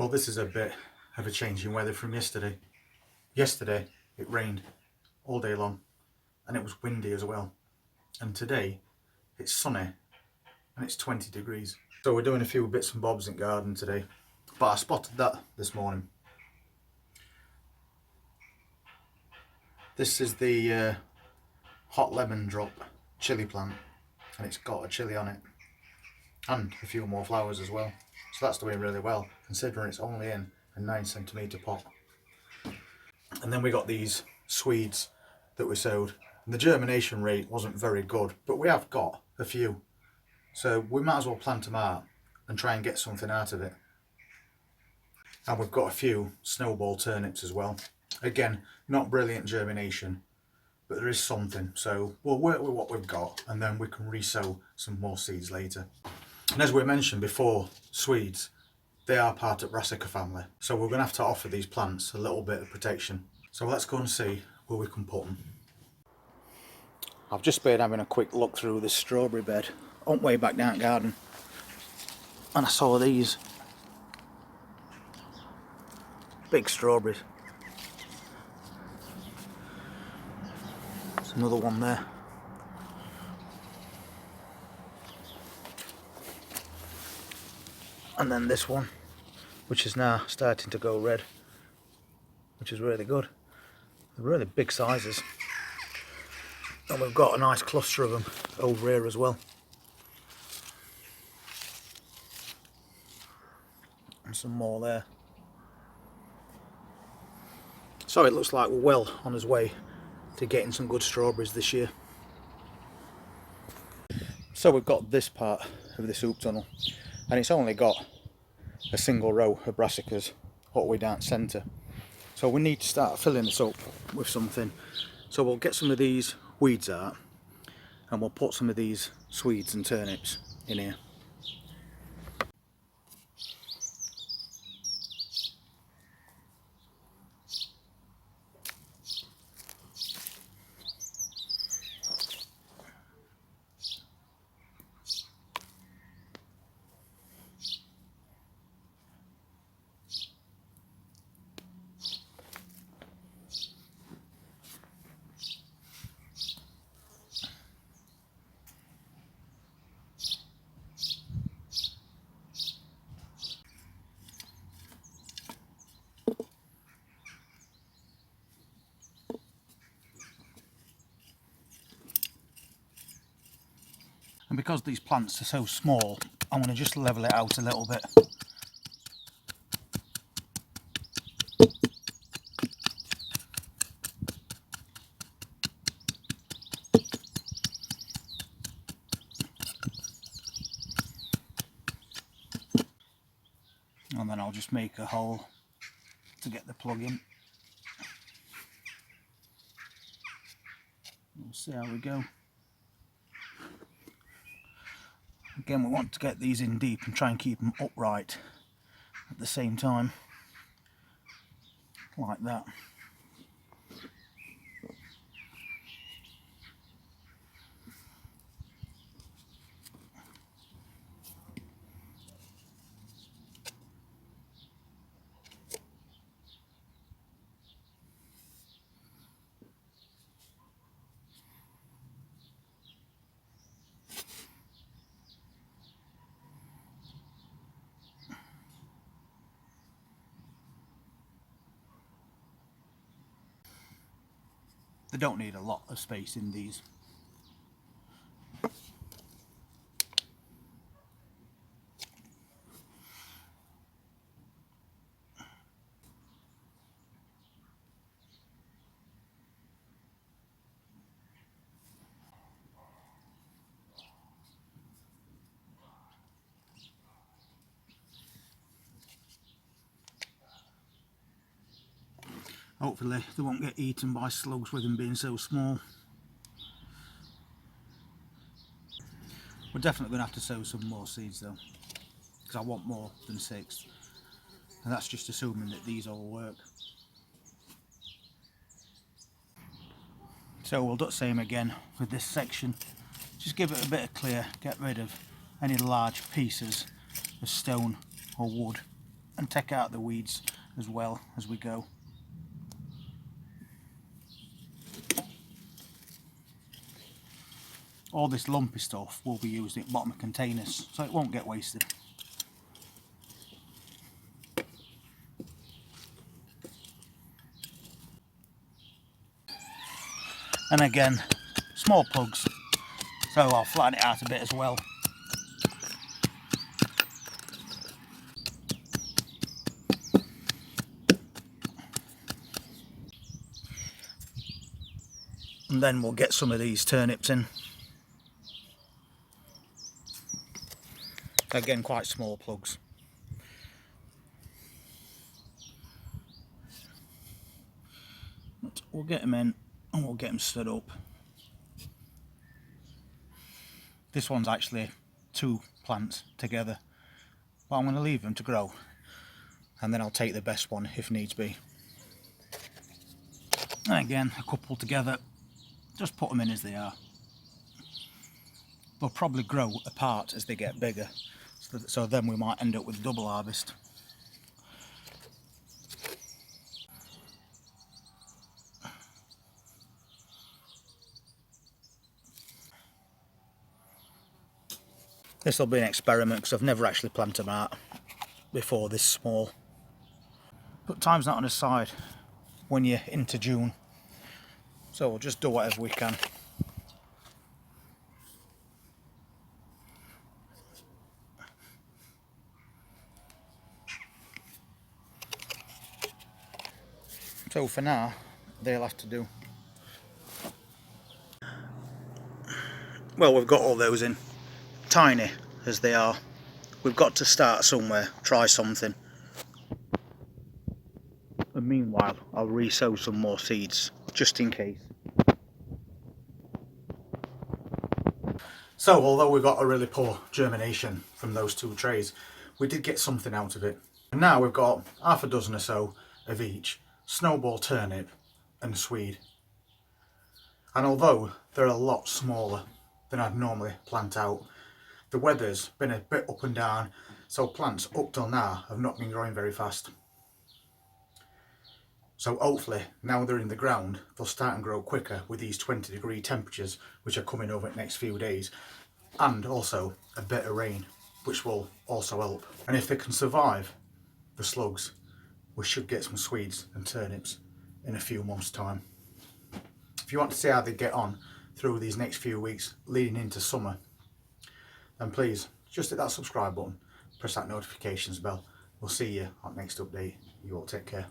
Well, this is a bit of a change in weather from yesterday. Yesterday it rained all day long and it was windy as well. And today it's sunny and it's 20 degrees. So we're doing a few bits and bobs in garden today. But I spotted that this morning. This is the hot lemon drop chili plant, and it's got a chili on it and a few more flowers as well. So that's doing really well considering it's only in a 9cm pot. And then we got these Swedes that we sowed, and the germination rate wasn't very good, but we have got a few, so we might as well plant them out and try and get something out of it. And we've got a few snowball turnips as well. Again, not brilliant germination, but there is something, so we'll work with what we've got and then we can resow some more seeds later. And as we mentioned before, Swedes, they are part of Brassica family, so we're going to have to offer these plants a little bit of protection. So let's go and see where we can put them. I've just been having a quick look through this strawberry bed on way back down the garden, and I saw these big strawberries. There's another one there. And then this one, which is now starting to go red, which is really good. They're really big sizes. And we've got a nice cluster of them over here as well. And some more there. So it looks like we're well on his way to getting some good strawberries this year. So we've got this part of this hoop tunnel, and it's only got a single row of brassicas all the way down centre. So we need to start filling this up with something. So we'll get some of these weeds out and we'll put some of these Swedes and turnips in here. And because these plants are so small, I'm going to just level it out a little bit. And then I'll just make a hole to get the plug in. We'll see how we go. Again, we want to get these in deep and try and keep them upright at the same time, like that. They don't need a lot of space in these. Hopefully they won't get eaten by slugs with them being so small. We're definitely going to have to sow some more seeds though, because I want more than 6. And that's just assuming that these all work. So we'll do the same again with this section. Just give it a bit of clear, get rid of any large pieces of stone or wood and take out the weeds as well as we go. All this lumpy stuff will be used in bottom of containers, so it won't get wasted. And again, small plugs, so I'll flatten it out a bit as well. And then we'll get some of these turnips in. Again, quite small plugs. But we'll get them in and we'll get them stood up. This one's actually 2 plants together, but I'm going to leave them to grow and then I'll take the best one if needs be. And again, a couple together, just put them in as they are. They'll probably grow apart as they get bigger, so then we might end up with double harvest. This will be an experiment because I've never actually planted them out before this small. But time's not on his side when you're into June, so we'll just do whatever we can. So for now, they'll have to do. Well, we've got all those in, tiny as they are. We've got to start somewhere, try something. And meanwhile, I'll re-sow some more seeds, just in case. So, although we got a really poor germination from those 2 trays, we did get something out of it. And now we've got half a dozen or so of each, snowball turnip and swede. And although they're a lot smaller than I'd normally plant out, the weather's been a bit up and down, so plants up till now have not been growing very fast. So hopefully, now they're in the ground, they'll start and grow quicker with these 20-degree temperatures which are coming over the next few days, and also a bit of rain, which will also help. And if they can survive the slugs, we should get some swedes and turnips in a few months' time. If you want to see how they get on through these next few weeks leading into summer, then please just hit that subscribe button, press that notifications bell. We'll see you on the next update. You all take care.